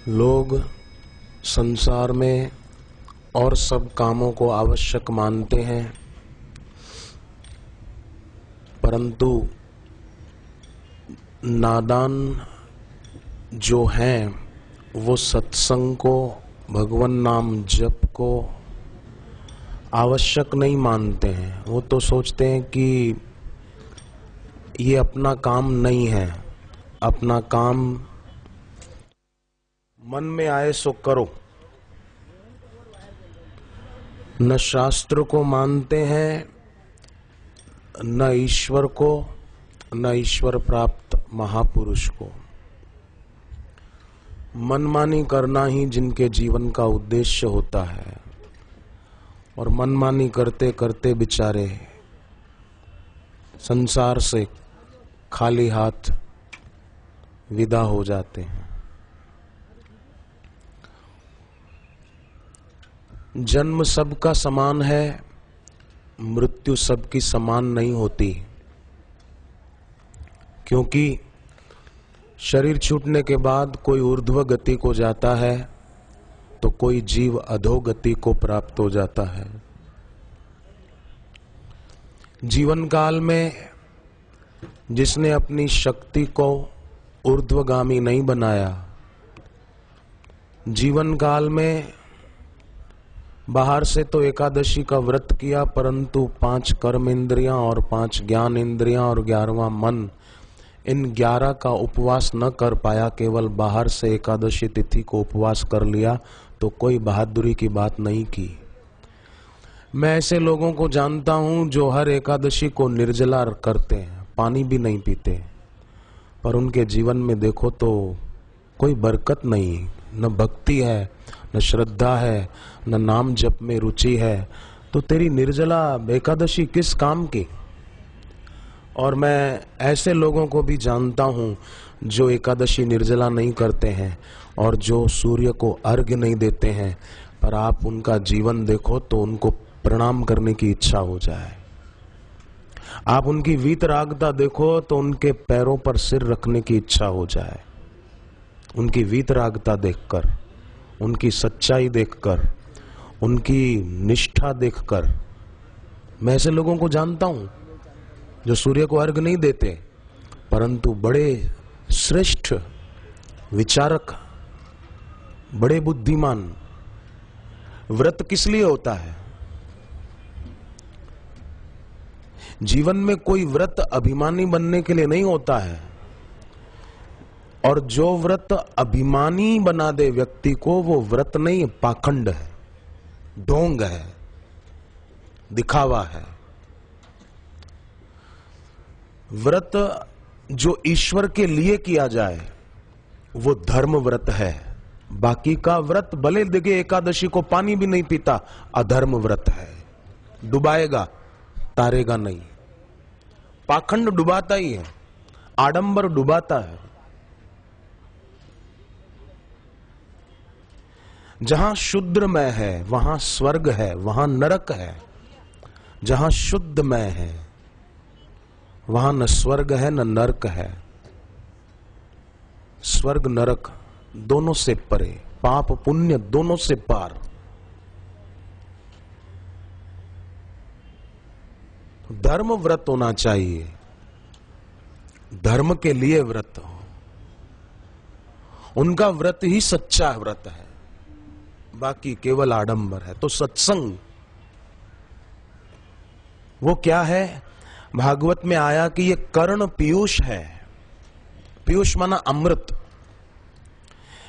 लोग संसार में और सब कामों को आवश्यक मानते हैं, परंतु नादान जो हैं वो सत्संग को, भगवान नाम जप को आवश्यक नहीं मानते हैं। वो तो सोचते हैं कि ये अपना काम नहीं है, अपना काम मन में आए सो करो। न शास्त्र को मानते हैं, न ईश्वर को, न ईश्वर प्राप्त महापुरुष को। मनमानी करना ही जिनके जीवन का उद्देश्य होता है, और मनमानी करते करते बेचारे संसार से खाली हाथ विदा हो जाते हैं। जन्म सबका समान है, मृत्यु सबकी समान नहीं होती, क्योंकि शरीर छूटने के बाद कोई ऊर्ध्व गति को जाता है तो कोई जीव अधोगति को प्राप्त हो जाता है। जीवन काल में जिसने अपनी शक्ति को ऊर्ध्वगामी नहीं बनाया, जीवन काल में बाहर से तो एकादशी का व्रत किया, परंतु 5 कर्म इंद्रियां और 5 ज्ञान इंद्रियां और 11वां मन, इन 11 का उपवास न कर पाया, केवल बाहर से एकादशी तिथि को उपवास कर लिया, तो कोई बहादुरी की बात नहीं की। मैं ऐसे लोगों को जानता हूं जो हर एकादशी को निर्जला करते हैं, पानी भी नहीं पीते, पर उनके जीवन में देखो तो कोई बरकत नहीं, न भक्ति है, न श्रद्धा है, न नाम जप में रुचि है। तो तेरी निर्जला एकादशी किस काम की? और मैं ऐसे लोगों को भी जानता हूं जो एकादशी निर्जला नहीं करते हैं और जो सूर्य को अर्घ्य नहीं देते हैं, पर आप उनका जीवन देखो तो उनको प्रणाम करने की इच्छा हो जाए। आप उनकी वीतरागता देखो तो उनके पैरों पर सिर रखने की इच्छा हो जाए। उनकी वीतरागता देखकर, उनकी सच्चाई देखकर, उनकी निष्ठा देखकर। मैं ऐसे लोगों को जानता हूं जो सूर्य को अर्घ्य नहीं देते, परंतु बड़े श्रेष्ठ विचारक, बड़े बुद्धिमान। व्रत किस लिए होता है? जीवन में कोई व्रत अभिमानी बनने के लिए नहीं होता है, और जो व्रत अभिमानी बना दे व्यक्ति को, वो व्रत नहीं, पाखंड है, ढोंग है, दिखावा है। व्रत जो ईश्वर के लिए किया जाए वो धर्म व्रत है। बाकी का व्रत, भले दिगे एकादशी को पानी भी नहीं पीता, अधर्म व्रत है, डुबाएगा, तारेगा नहीं। पाखंड डुबाता ही है, आडंबर डुबाता है। जहां शुद्रमय है वहां स्वर्ग है, वहां नरक है। जहां शुद्धमय है वहां न स्वर्ग है न नरक है। स्वर्ग नरक दोनों से परे, पाप पुण्य दोनों से पार। धर्म व्रत होना चाहिए, धर्म के लिए व्रत हो, उनका व्रत ही सच्चा व्रत है, बाकी केवल आडंबर है। तो सत्संग वो क्या है? भागवत में आया कि ये कर्ण पीयूष है। पीयूष माना अमृत,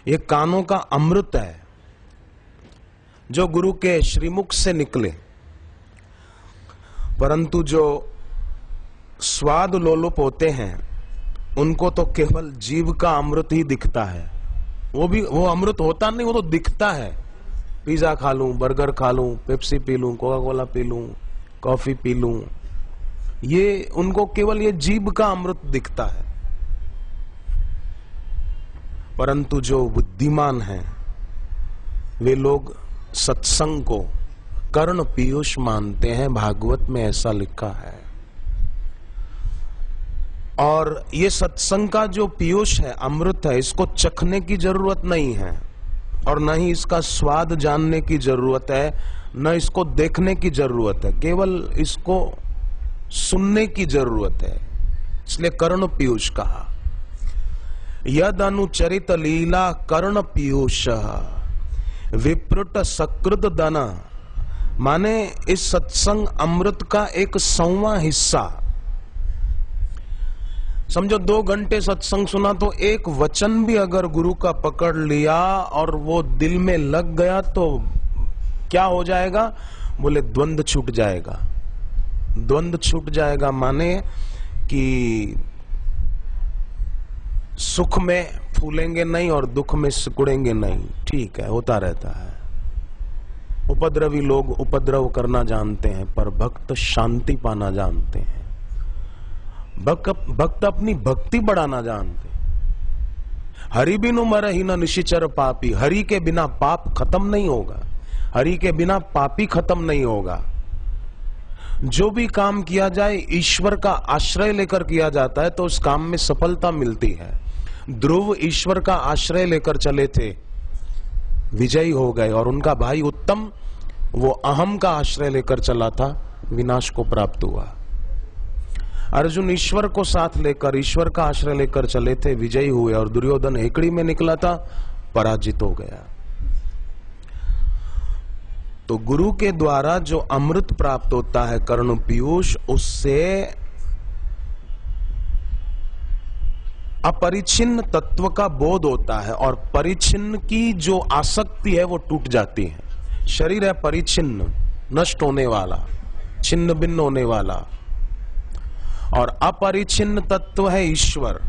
ये कानों का अमृत है जो गुरु के श्रीमुख से निकले। परंतु जो स्वाद लोलुप होते हैं उनको तो केवल जीव का अमृत ही दिखता है। वो अमृत होता नहीं, वो तो दिखता है। पिज्जा खा लूं, बर्गर खा लूं, पेप्सी पी लूं, कोका कोला पी लूं, कॉफी पी लूं, ये उनको केवल ये जीभ का अमृत दिखता है। परंतु जो बुद्धिमान हैं वे लोग सत्संग को कर्ण पीयूष मानते हैं। भागवत में ऐसा लिखा है। और ये सत्संग का जो पीयूष है, अमृत है, इसको चखने की जरूरत नहीं है। और न ही इसका स्वाद जानने की जरूरत है, न इसको देखने की जरूरत है, केवल इसको सुनने की जरूरत है। इसलिए कर्ण पीयूष कहा। यद अनुचरित लीला कर्ण पीयूष विप्रुट सकृत दना, माने इस सत्संग अमृत का एक 100वां हिस्सा। समझो 2 घंटे सत्संग सुना तो एक वचन भी अगर गुरु का पकड़ लिया और वो दिल में लग गया तो क्या हो जाएगा? बोले द्वंद्व छूट जाएगा। द्वंद्व छूट जाएगा माने कि सुख में फूलेंगे नहीं और दुख में सिकुड़ेंगे नहीं। ठीक है, होता रहता है। उपद्रवी लोग उपद्रव करना जानते हैं, पर भक्त शांति पाना जानते हैं। भक्त अपनी भक्ति बढ़ाना जानते हैं। हरि बिनु मरहि न निशिचर पापी, हरि के बिना पाप खत्म नहीं होगा, हरि के बिना पापी खत्म नहीं होगा। जो भी काम किया जाए ईश्वर का आश्रय लेकर किया जाता है तो उस काम में सफलता मिलती है। ध्रुव ईश्वर का आश्रय लेकर चले थे, विजयी हो गए, और उनका भाई उत्तम वो अहम का आश्रय लेकर चला था, विनाश को प्राप्त हुआ। अर्जुन ईश्वर को साथ लेकर, ईश्वर का आश्रय लेकर चले थे, विजयी हुए, और दुर्योधन हेकड़ी में निकला था, पराजित हो गया। तो गुरु के द्वारा जो अमृत प्राप्त होता है कर्ण पीयूष, उससे अपरिचिन्न तत्व का बोध होता है और परिचिन्न की जो आसक्ति है वो टूट जाती है। शरीर है परिचिन्न, नष्ट होने वाला, छिन्न भिन्न होने वाला, और अपरिचिन्न तत्व है ईश्वर।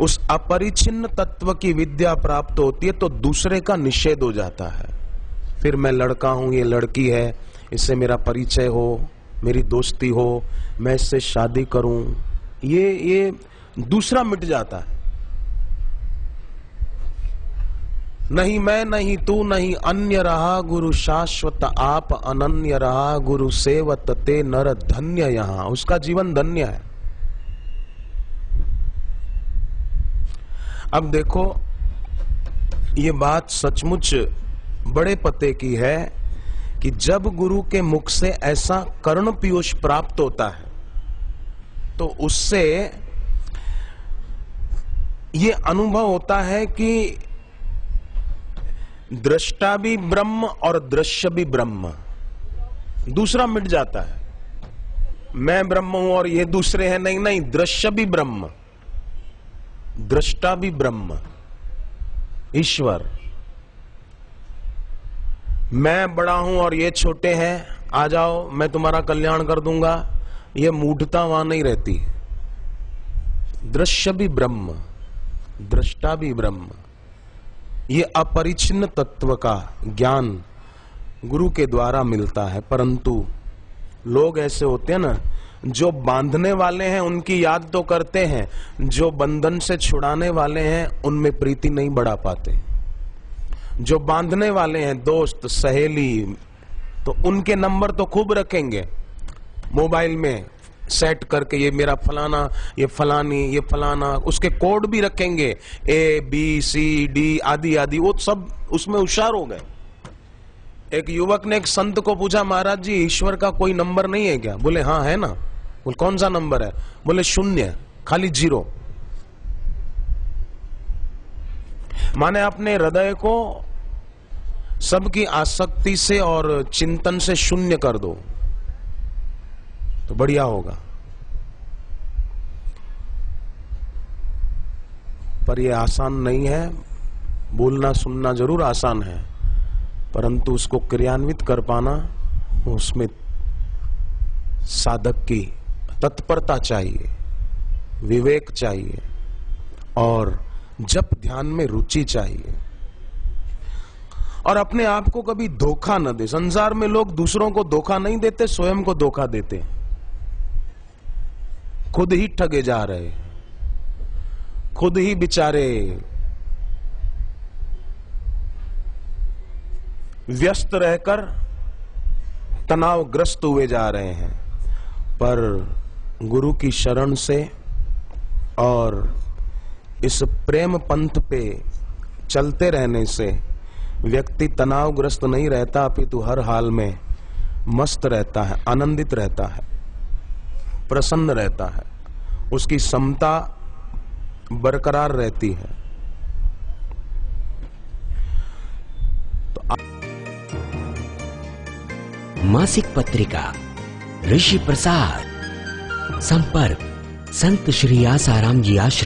उस अपरिचिन्न तत्व की विद्या प्राप्त होती है तो दूसरे का निषेध हो जाता है। फिर मैं लड़का हूं, ये लड़की है, इससे मेरा परिचय हो, मेरी दोस्ती हो, मैं इससे शादी करूं, ये दूसरा मिट जाता है। नहीं मैं, नहीं तू, नहीं अन्य रहा, गुरु शाश्वत आप अनन्य रहा, गुरु सेवत ते नर धन्य, यहां उसका जीवन धन्य है। अब देखो, ये बात सचमुच बड़े पते की है कि जब गुरु के मुख से ऐसा कर्ण पीयूष प्राप्त होता है तो उससे ये अनुभव होता है कि दृष्टा भी ब्रह्म और दृश्य भी ब्रह्म, दूसरा मिट जाता है। मैं ब्रह्म हूं और ये दूसरे हैं, नहीं नहीं, दृश्य भी ब्रह्म, दृष्टा भी ब्रह्म, ईश्वर। मैं बड़ा हूं और ये छोटे हैं, आ जाओ मैं तुम्हारा कल्याण कर दूंगा, ये मूढ़ता वहां नहीं रहती। दृश्य भी ब्रह्म, दृष्टा भी ब्रह्म, ये अपरिचिन्न तत्व का ज्ञान गुरु के द्वारा मिलता है। परंतु लोग ऐसे होते हैं ना, जो बांधने वाले हैं उनकी याद तो करते हैं, जो बंधन से छुड़ाने वाले हैं उनमें प्रीति नहीं बढ़ा पाते। जो बांधने वाले हैं, दोस्त सहेली, तो उनके नंबर तो खूब रखेंगे मोबाइल में सेट करके, ये मेरा फलाना, ये फलानी, ये फलाना, उसके कोड भी रखेंगे, ABCD आदि आदि, वो सब उसमें होशियार हो गए। एक युवक ने एक संत को पूछा, महाराज जी ईश्वर का कोई नंबर नहीं है क्या? बोले हाँ है ना। बोले कौन सा नंबर है? बोले 0, खाली 0। माने अपने हृदय को सबकी आसक्ति से और चिंतन से शून्य कर दो तो बढ़िया होगा। पर यह आसान नहीं है। बोलना सुनना जरूर आसान है, परंतु उसको क्रियान्वित कर पाना, उसमें साधक की तत्परता चाहिए, विवेक चाहिए और जप ध्यान में रुचि चाहिए। और अपने आप को कभी धोखा न दे। संसार में लोग दूसरों को धोखा नहीं देते, स्वयं को धोखा देते, खुद ही ठगे जा रहे, खुद ही बेचारे व्यस्त रहकर तनावग्रस्त हुए जा रहे हैं। पर गुरु की शरण से और इस प्रेम पंथ पे चलते रहने से व्यक्ति तनावग्रस्त नहीं रहता, अपितु हर हाल में मस्त रहता है, आनंदित रहता है, प्रसन्न रहता है, उसकी समता बरकरार रहती है। मासिक पत्रिका ऋषि प्रसाद। संपर्क संत श्री आसाराम जी आश्रम।